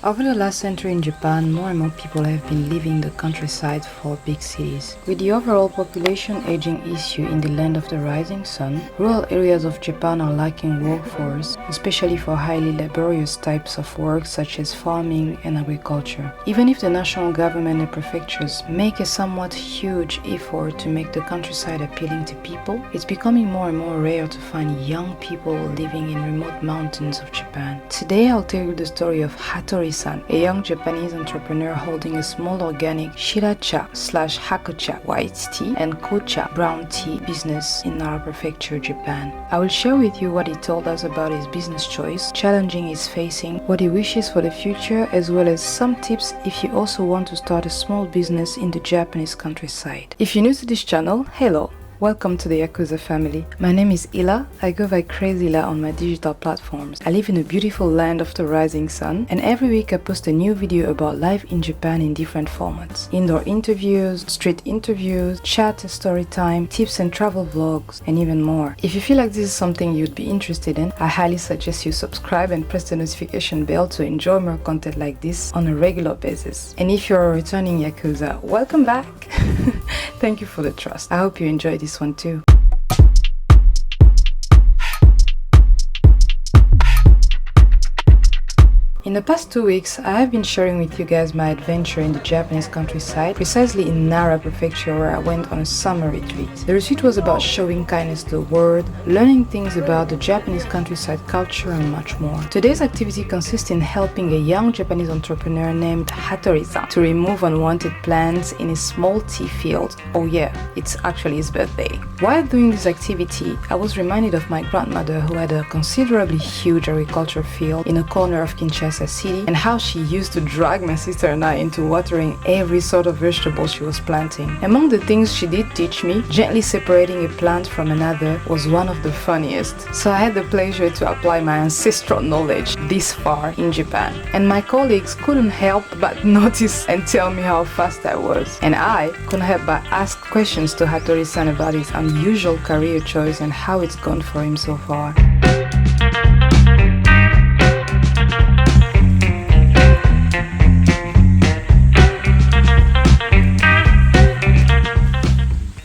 Over the last century in Japan, more and more people have been leaving the countryside for big cities. With the overall population aging issue in the land of the rising sun, rural areas of Japan are lacking workforce, especially for highly laborious types of work such as farming and agriculture. Even if the national government and prefectures make a somewhat huge effort to make the countryside appealing to people, it's becoming more and more rare to find young people living in remote mountains of Japan. Today I'll tell you the story of Hattori, a young Japanese entrepreneur holding a small organic shiracha/hakucha white tea and kocha brown tea business in Nara prefecture, Japan. I will share with you what he told us about his business choice, challenging he's facing, what he wishes for the future, as well as some tips if you also want to start a small business in the Japanese countryside. If you're new to this channel, hello! Welcome to the Yakuza family. My name is Ila. I go by Crazy Ila on my digital platforms. I live in a beautiful land of the rising sun, and every week I post a new video about life in Japan in different formats. Indoor interviews, street interviews, chat and story time, tips and travel vlogs, and even more. If you feel like this is something you'd be interested in, I highly suggest you subscribe and press the notification bell to enjoy more content like this on a regular basis. And if you're a returning Yakuza, welcome back! Thank you for the trust. I hope you enjoyed this one too. In the past 2 weeks, I have been sharing with you guys my adventure in the Japanese countryside, precisely in Nara prefecture where I went on a summer retreat. The retreat was about showing kindness to the world, learning things about the Japanese countryside culture and much more. Today's activity consists in helping a young Japanese entrepreneur named Hattori-san to remove unwanted plants in his small tea field. Oh yeah, it's actually his birthday. While doing this activity, I was reminded of my grandmother who had a considerably huge agriculture field in a corner of Kinshasa city, and how she used to drag my sister and I into watering every sort of vegetable she was planting. Among the things she did teach me, gently separating a plant from another was one of the funniest. So I had the pleasure to apply my ancestral knowledge this far in Japan. And my colleagues couldn't help but notice and tell me how fast I was. And I couldn't help but ask questions to Hattori-san about his unusual career choice and how it's gone for him so far.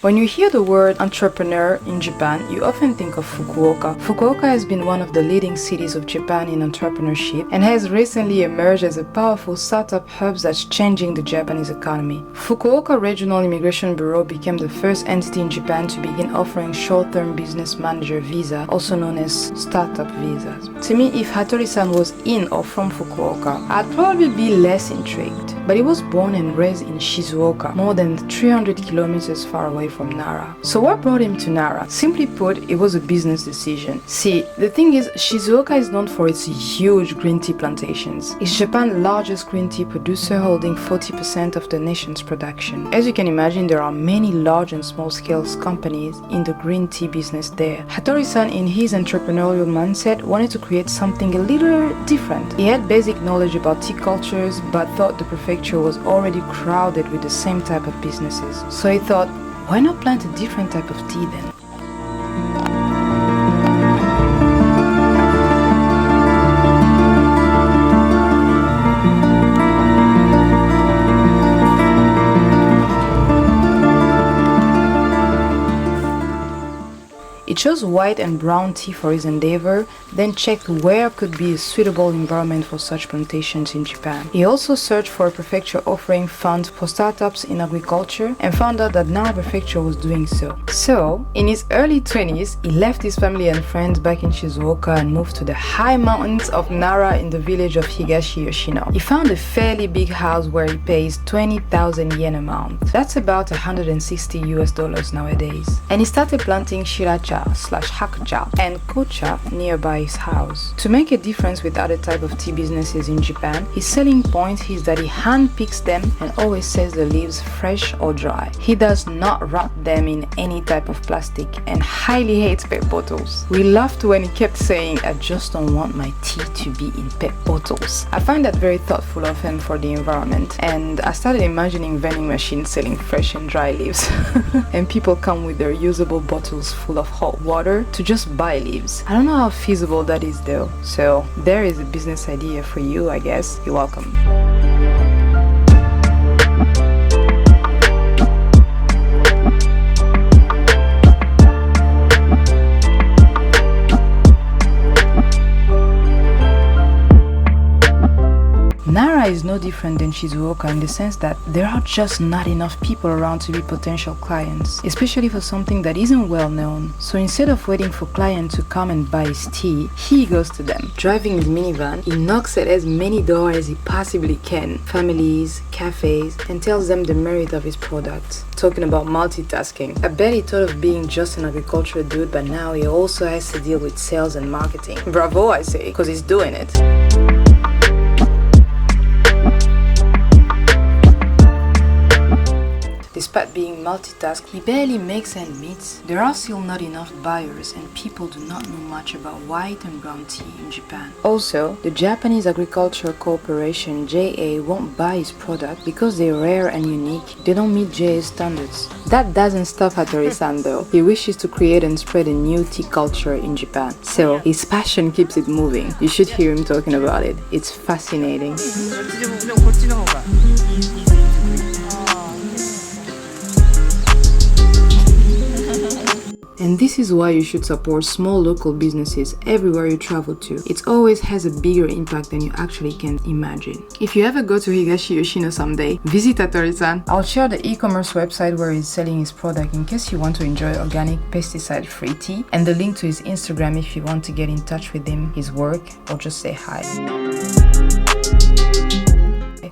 When you hear the word entrepreneur in Japan, you often think of Fukuoka. Fukuoka has been one of the leading cities of Japan in entrepreneurship and has recently emerged as a powerful startup hub that's changing the Japanese economy. Fukuoka Regional Immigration Bureau became the first entity in Japan to begin offering short-term business manager visa, also known as startup visas. To me, if Hattori-san was in or from Fukuoka, I'd probably be less intrigued. But he was born and raised in Shizuoka, more than 300 kilometers far away from Nara. So what brought him to Nara? Simply put, it was a business decision. See, the thing is, Shizuoka is known for its huge green tea plantations. It's Japan's largest green tea producer, holding 40% of the nation's production. As you can imagine, there are many large and small-scale companies in the green tea business there. Hattori-san, in his entrepreneurial mindset, wanted to create something a little different. He had basic knowledge about tea cultures, but thought the prefecture was already crowded with the same type of businesses. So he thought, why not plant a different type of tea then? He chose white and brown tea for his endeavor, then checked where could be a suitable environment for such plantations in Japan. He also searched for a prefecture offering funds for startups in agriculture and found out that Nara prefecture was doing so. So, in his early 20s, he left his family and friends back in Shizuoka and moved to the high mountains of Nara in the village of Higashi Yoshino. He found a fairly big house where he pays 20,000 yen a month. That's about $160 nowadays. And he started planting shiracha/hakucha and kocha nearby his house. To make a difference with other type of tea businesses in Japan, his selling point is that he hand-picks them and always sells the leaves fresh or dry. He does not wrap them in any type of plastic and highly hates PET bottles. We laughed when he kept saying, "I just don't want my tea to be in PET bottles." I find that very thoughtful of him for the environment, and I started imagining vending machines selling fresh and dry leaves and people come with their usable bottles full of hope. hot water to just buy leaves. I don't know how feasible that is though. So there is a business idea for you, I guess. You're welcome. Nara is no different than Shizuoka in the sense that there are just not enough people around to be potential clients, especially for something that isn't well known. So instead of waiting for clients to come and buy his tea, he goes to them. Driving his minivan, he knocks at as many doors as he possibly can, families, cafes, and tells them the merit of his product. Talking about multitasking, I bet he thought of being just an agricultural dude, but now he also has to deal with sales and marketing. Bravo, I say, because he's doing it. Despite being multitasked, he barely makes ends meet. There are still not enough buyers and people do not know much about white and brown tea in Japan. Also, the Japanese Agricultural Corporation JA won't buy his product because they're rare and unique. They don't meet JA's standards. That doesn't stop Hattori-san though. He wishes to create and spread a new tea culture in Japan. So his passion keeps it moving. You should hear him talking about it. It's fascinating. And this is why you should support small local businesses everywhere you travel to. It always has a bigger impact than you actually can imagine. If you ever go to Higashi Yoshino someday, visit Hattori-san. I'll share the e-commerce website where he's selling his product in case you want to enjoy organic, pesticide-free tea, and the link to his Instagram if you want to get in touch with him, his work, or just say hi.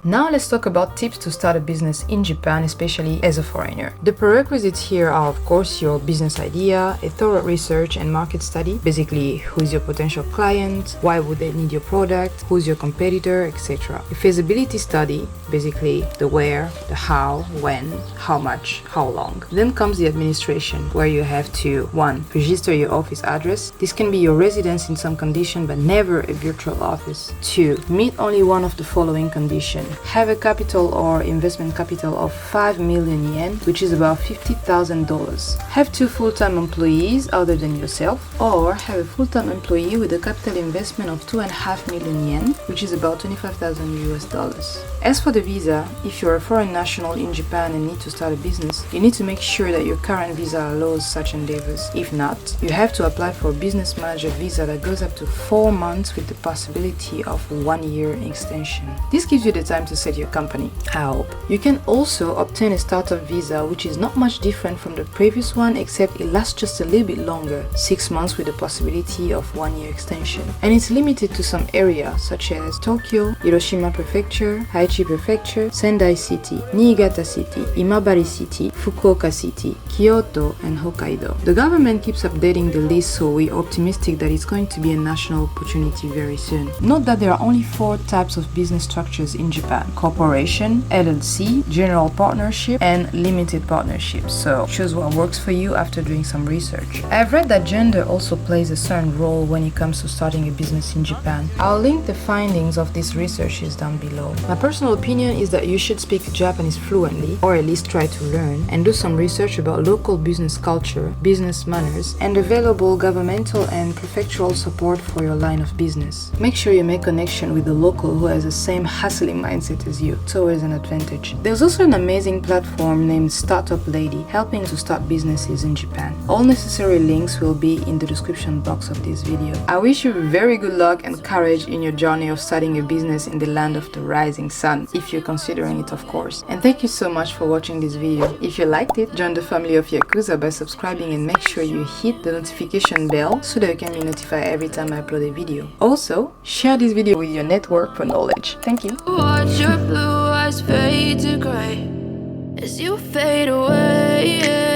Now let's talk about tips to start a business in Japan, especially as a foreigner. The prerequisites here are of course your business idea, a thorough research and market study, basically who's your potential client, why would they need your product, who's your competitor, etc. A feasibility study, basically the where, the how, when, how much, how long. Then comes the administration, where you have to 1. Register your office address. This can be your residence in some condition but never a virtual office. 2. Meet only one of the following conditions. Have a capital or investment capital of 5 million yen, which is about $50,000. Have 2 full-time employees other than yourself, or have a full-time employee with a capital investment of 2.5 million yen, which is about 25,000 US dollars. As for the visa, if you're a foreign national in Japan and need to start a business, you need to make sure that your current visa allows such endeavors. If not, you have to apply for a business manager visa that goes up to 4 months with the possibility of 1 year extension. This gives you the time to set your company. I hope. You can also obtain a startup visa, which is not much different from the previous one, except it lasts just a little bit longer, 6 months with the possibility of 1 year extension. And it's limited to some areas such as Tokyo, Hiroshima Prefecture, Aichi Prefecture, Sendai City, Niigata City, Imabari City, Fukuoka City, Kyoto, and Hokkaido. The government keeps updating the list, so we're optimistic that it's going to be a national opportunity very soon. Note that there are only 4 types of business structures in Japan: corporation, LLC, general partnership, and limited partnership. So choose what works for you after doing some research. I've read that gender also plays a certain role when it comes to starting a business in Japan. I'll link the findings of these researches down below. My personal opinion is that you should speak Japanese fluently, or at least try to learn, and do some research about local business culture, business manners, and available governmental and prefectural support for your line of business. Make sure you make connection with the local who has the same hustling mindset as you. It's always an advantage. There's also an amazing platform named Startup Lady, helping to start businesses in Japan. All necessary links will be in the description box of this video. I wish you very good luck and courage in your journey of starting a business in the land of the rising sun, if you're considering it, of course. And thank you so much for watching this video. If you liked it, join the family of Yakuza by subscribing and make sure you hit the notification bell so that you can be notified every time I upload a video. Also, share this video with your network for knowledge. Thank you. Watch your blue eyes fade to gray as you fade away.